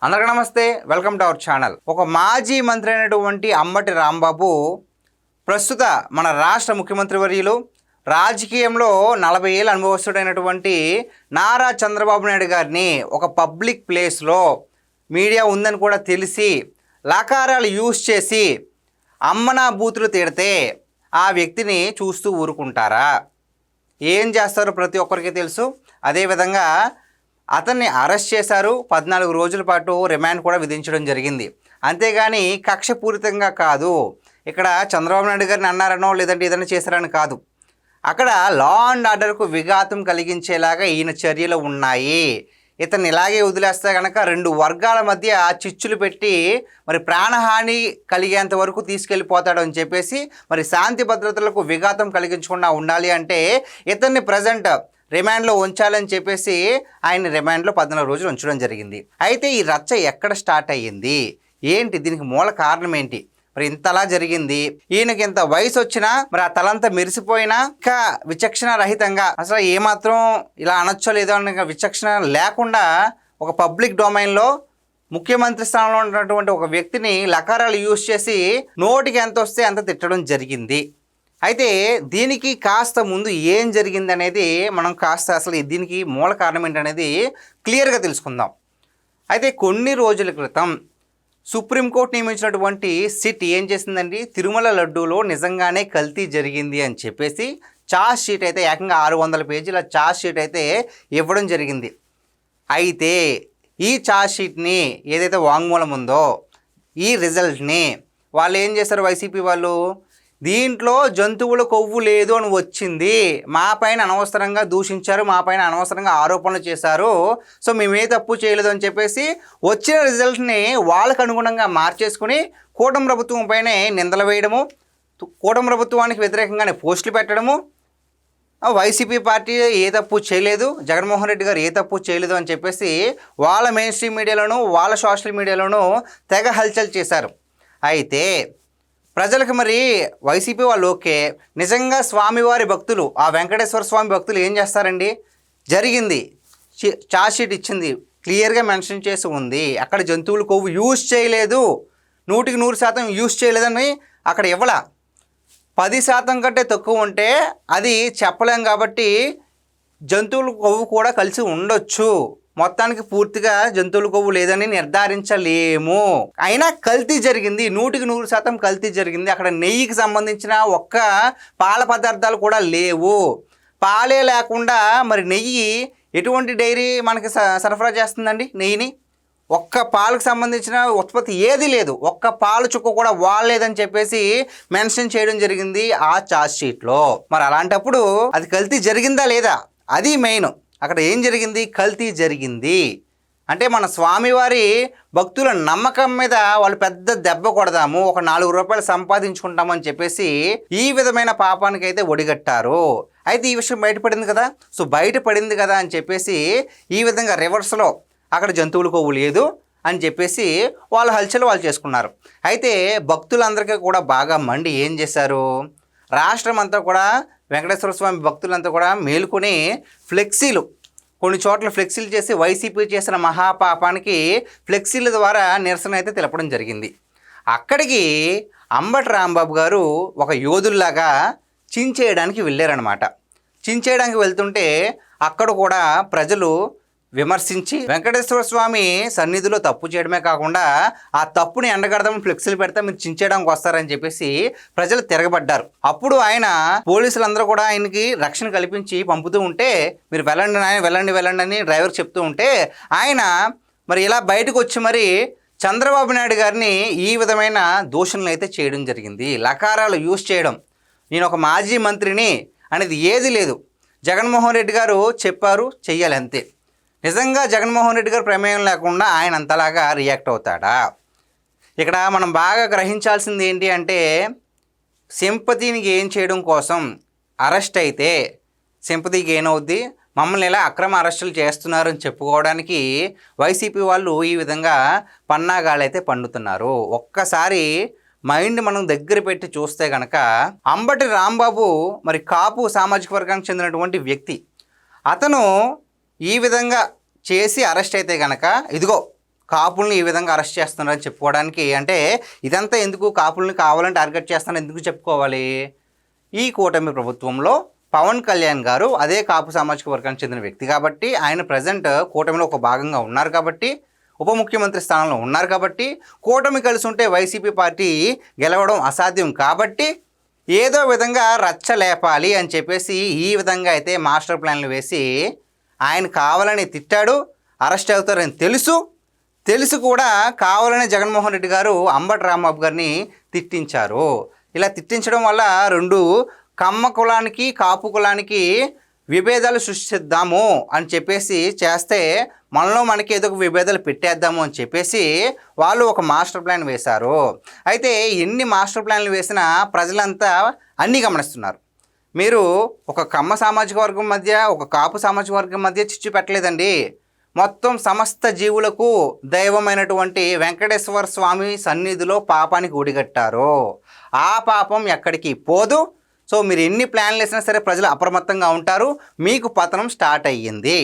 అందరికీ నమస్తే, welcome to our channel. ఒక మాజీ మంత్రి అయినటువంటి అంబటి రాంబాబు ప్రస్తుత మన రాష్ట్ర ముఖ్యమంత్రి వర్యులు, రాజకీయంలో 40 ఏళ్ళ అనుభవస్తుడైనటువంటి నారా చంద్రబాబు నాయుడు గారిని ఒక పబ్లిక్ ప్లేస్లో మీడియా ఉందని కూడా తెలిసి లకారాలు యూజ్ చేసి అమ్మనా బూతులు తిడితే ఆ వ్యక్తిని చూస్తూ ఊరుకుంటారా? ఏం చేస్తారో ప్రతి ఒక్కరికి తెలుసు. అదేవిధంగా అతన్ని అరెస్ట్ చేశారు. 14 రోజుల పాటు రిమాండ్ కూడా విధించడం జరిగింది. అంతేగాని కక్షపూరితంగా కాదు. ఇక్కడ చంద్రబాబు నాయుడు గారిని అన్నారనో లేదంటే ఏదైనా చేశారని కాదు. అక్కడ లా అండ్ ఆర్డర్కు విఘాతం కలిగించేలాగా ఈయన చర్యలు ఉన్నాయి. ఇతన్ని ఇలాగే వదిలేస్తే కనుక 2 వర్గాల మధ్య చిచ్చులు పెట్టి మరి ప్రాణహాని కలిగేంత వరకు తీసుకెళ్ళిపోతాడు అని చెప్పేసి మరి శాంతి భద్రతలకు విఘాతం కలిగించకుండా ఉండాలి అంటే ఇతన్ని ప్రజెంట్ రిమాండ్లో ఉంచాలని చెప్పేసి ఆయన రిమాండ్లో 14 రోజులు ఉంచడం జరిగింది. అయితే ఈ రచ్చ ఎక్కడ స్టార్ట్ అయ్యింది, ఏంటి, దీనికి మూల కారణం ఏంటి? మరి ఇంతలా జరిగింది, ఈయనకి ఇంత వయసు వచ్చినా మరి ఆ తలంతా మెరిసిపోయినా ఇంకా విచక్షణ రహితంగా అసలు ఏమాత్రం ఇలా అనొచ్చో లేదో అన్న విచక్షణ లేకుండా ఒక పబ్లిక్ డొమైన్లో ముఖ్యమంత్రి స్థానంలో ఉన్నటువంటి ఒక వ్యక్తిని లకారాలు యూజ్ చేసి నోటికి ఎంత వస్తే అంత తిట్టడం జరిగింది. అయితే దీనికి కాస్త ముందు ఏం జరిగింది అనేది మనం కాస్త అసలు దీనికి మూల కారణం ఏంటనేది క్లియర్గా తెలుసుకుందాం. అయితే కొన్ని రోజుల క్రితం సుప్రీంకోర్టు నియమించినటువంటి సిట్ ఏం చేసిందండి, తిరుమల లడ్డూలో నిజంగానే కల్తీ జరిగింది అని చెప్పేసి ఛార్జ్ షీట్ అయితే ఏకంగా 600 పేజీల ఛార్జ్ షీట్ అయితే ఇవ్వడం జరిగింది. అయితే ఈ ఛార్జ్ షీట్ని ఏదైతే వాంగ్మూలం ఉందో ఈ రిజల్ట్ని వాళ్ళు ఏం చేస్తారు, వైసీపీ వాళ్ళు, దీంట్లో జంతువుల కొవ్వు లేదు అని వచ్చింది, మా పైన అనవసరంగా దూషించారు, మా పైన అనవసరంగా ఆరోపణలు చేశారు, సో మేమే తప్పు చేయలేదు అని చెప్పేసి వచ్చిన రిజల్ట్ని వాళ్ళకు అనుగుణంగా మార్చేసుకుని కూటమి ప్రభుత్వం పైనే నిందలు వేయడము, కూటమి ప్రభుత్వానికి వ్యతిరేకంగానే పోస్టులు పెట్టడము, వైసీపీ పార్టీ ఏ తప్పు చేయలేదు, జగన్మోహన్ రెడ్డి గారు ఏ తప్పు చేయలేదు అని చెప్పేసి వాళ్ళ మెయిన్ స్ట్రీమ్ మీడియాలోనూ వాళ్ళ సోషల్ మీడియాలోనూ తెగ హల్చల్ చేశారు. అయితే ప్రజలకు మరి వైసీపీ వాళ్ళు ఓకే, నిజంగా స్వామివారి భక్తులు, ఆ వెంకటేశ్వర స్వామి భక్తులు ఏం చేస్తారండి, జరిగింది ఛార్జ్ షీట్ ఇచ్చింది, క్లియర్గా మెన్షన్ చేసి ఉంది, అక్కడ జంతువుల కొవ్వు యూజ్ చేయలేదు, 100% యూజ్ చేయలేదని అక్కడ ఇవ్వాల. 10% కంటే తక్కువ ఉంటే అది చెప్పలేం కాబట్టి జంతువుల కొవ్వు కూడా కలిసి ఉండొచ్చు, మొత్తానికి పూర్తిగా జంతువుల కొవ్వు లేదని నిర్ధారించలేము. అయినా కల్తీ జరిగింది, 100% కల్తీ జరిగింది. అక్కడ నెయ్యికి సంబంధించిన ఒక్క పాల పదార్థాలు కూడా లేవు. పాలే లేకుండా మరి నెయ్యి ఎటువంటి డైరీ మనకి సరఫరా చేస్తుందండి నెయ్యిని? ఒక్క పాలకు సంబంధించిన ఉత్పత్తి ఏది లేదు, ఒక్క పాలు చుక్క కూడా వాడలేదని చెప్పేసి మెన్షన్ చేయడం జరిగింది ఆ ఛార్జ్ షీట్లో. మరి అలాంటప్పుడు అది కల్తీ జరిగిందా లేదా, అది మెయిన్. అక్కడ ఏం జరిగింది, కల్తీ జరిగింది అంటే మన స్వామివారి భక్తుల నమ్మకం మీద వాళ్ళు పెద్ద దెబ్బ కొడదాము, ఒక 4 రూపాయలు సంపాదించుకుంటామని చెప్పేసి ఈ విధమైన పాపానికి అయితే ఒడిగట్టారు. అయితే ఈ విషయం బయటపడింది కదా, సో బయటపడింది కదా అని చెప్పేసి ఈ విధంగా రివర్స్లో అక్కడ జంతువుల కొవ్వు లేదు అని చెప్పేసి వాళ్ళ హల్చల్ వాళ్ళు చేసుకున్నారు. అయితే భక్తులందరికీ కూడా బాగా మండి ఏం చేశారు, రాష్ట్రం అంతా కూడా వెంకటేశ్వర స్వామి భక్తులంతా కూడా మేలుకొని ఫ్లెక్సీలు, కొన్ని చోట్ల ఫ్లెక్సీలు చేసి వైసీపీ చేసిన మహాపాపానికి ఫ్లెక్సీల ద్వారా నిరసన అయితే తెలపడం జరిగింది. అక్కడికి అంబటి రాంబాబు గారు ఒక యోధుల్లాగా చించేయడానికి వెళ్ళారనమాట. చించేయడానికి వెళ్తుంటే అక్కడ కూడా ప్రజలు విమర్శించి వెంకటేశ్వర స్వామి సన్నిధిలో తప్పు చేయడమే కాకుండా ఆ తప్పుని ఎండగడదామని ఫ్లెక్సీలు పెడితే మీరు చించేయడానికి వస్తారని చెప్పేసి ప్రజలు తిరగబడ్డారు. అప్పుడు ఆయన పోలీసులందరూ కూడా ఆయనకి రక్షణ కల్పించి పంపుతూ ఉంటే మీరు వెళ్ళండి ఆయన వెళ్ళండి అని డ్రైవర్ చెప్తూ ఉంటే ఆయన మరి ఇలా బయటకు వచ్చి మరి చంద్రబాబు నాయుడు గారిని ఈ విధమైన దూషణలు అయితే చేయడం జరిగింది. లకారాలు యూజ్ చేయడం, నేను ఒక మాజీ మంత్రిని అనేది ఏది లేదు, జగన్మోహన్ రెడ్డి గారు చెప్పారు చెయ్యాలి అంతే. నిజంగా జగన్మోహన్ రెడ్డి గారు ప్రమేయం లేకుండా ఆయన అంతలాగా రియాక్ట్ అవుతాడా? ఇక్కడ మనం బాగా గ్రహించాల్సింది ఏంటి అంటే, సింపతిని గెయిన్ చేయడం కోసం అరెస్ట్ అయితే సింపతి గెయిన్ అవుద్ది, మమ్మల్ని ఇలా అక్రమ అరెస్టులు చేస్తున్నారని చెప్పుకోవడానికి వైసీపీ వాళ్ళు ఈ విధంగా పన్నాగాలైతే పండుతున్నారు. ఒక్కసారి మైండ్ మనం దగ్గర పెట్టి చూస్తే కనుక అంబటి రాంబాబు మరి కాపు సామాజిక వర్గానికి చెందినటువంటి వ్యక్తి, అతను ఈ విధంగా చేసి అరెస్ట్ అయితే కనుక ఇదిగో కాపుల్ని ఈ విధంగా అరెస్ట్ చేస్తున్నారని చెప్పుకోవడానికి? అంటే ఇదంతా ఎందుకు? కాపుల్ని కావాలని టార్గెట్ చేస్తారని ఎందుకు చెప్పుకోవాలి? ఈ కూటమి ప్రభుత్వంలో పవన్ కళ్యాణ్ గారు అదే కాపు సామాజిక వర్గానికి చెందిన వ్యక్తి కాబట్టి, ఆయన ప్రజెంట్ కూటమిలో ఒక భాగంగా ఉన్నారు కాబట్టి, ఉప ముఖ్యమంత్రి స్థానంలో ఉన్నారు కాబట్టి, కూటమి కలిసి ఉంటే వైసీపీ పార్టీ గెలవడం అసాధ్యం కాబట్టి, ఏదో విధంగా రచ్చ లేపాలి అని చెప్పేసి ఈ విధంగా అయితే మాస్టర్ ప్లాన్లు వేసి ఆయన కావాలని తిట్టాడు. అరెస్ట్ అవుతారని తెలుసు కూడా కావాలని జగన్మోహన్ రెడ్డి గారు అంబటి రాంబాబు గారిని తిట్టించారు. ఇలా తిట్టించడం వల్ల రెండు కమ్మ కులానికి కాపు కులానికి విభేదాలు సృష్టిద్దాము అని చెప్పేసి చేస్తే, మనలో మనకి ఏదో ఒక విభేదాలు పెట్టేద్దాము అని చెప్పేసి వాళ్ళు ఒక మాస్టర్ ప్లాన్ వేశారు. అయితే ఎన్ని మాస్టర్ ప్లాన్లు వేసినా ప్రజలంతా అన్నీ గమనిస్తున్నారు. మీరు ఒక కమ్మ సామాజిక వర్గం మధ్య, ఒక కాపు సామాజిక వర్గం మధ్య చిచ్చు పెట్టలేదండి. మొత్తం సమస్త జీవులకు దైవమైనటువంటి వెంకటేశ్వర స్వామి సన్నిధిలో పాపానికి ఒడిగట్టారు. ఆ పాపం ఎక్కడికి పోదు. సో మీరు ఎన్ని ప్లాన్లు వేసినా సరే ప్రజలు అప్రమత్తంగా ఉంటారు. మీకు పతనం స్టార్ట్ అయ్యింది.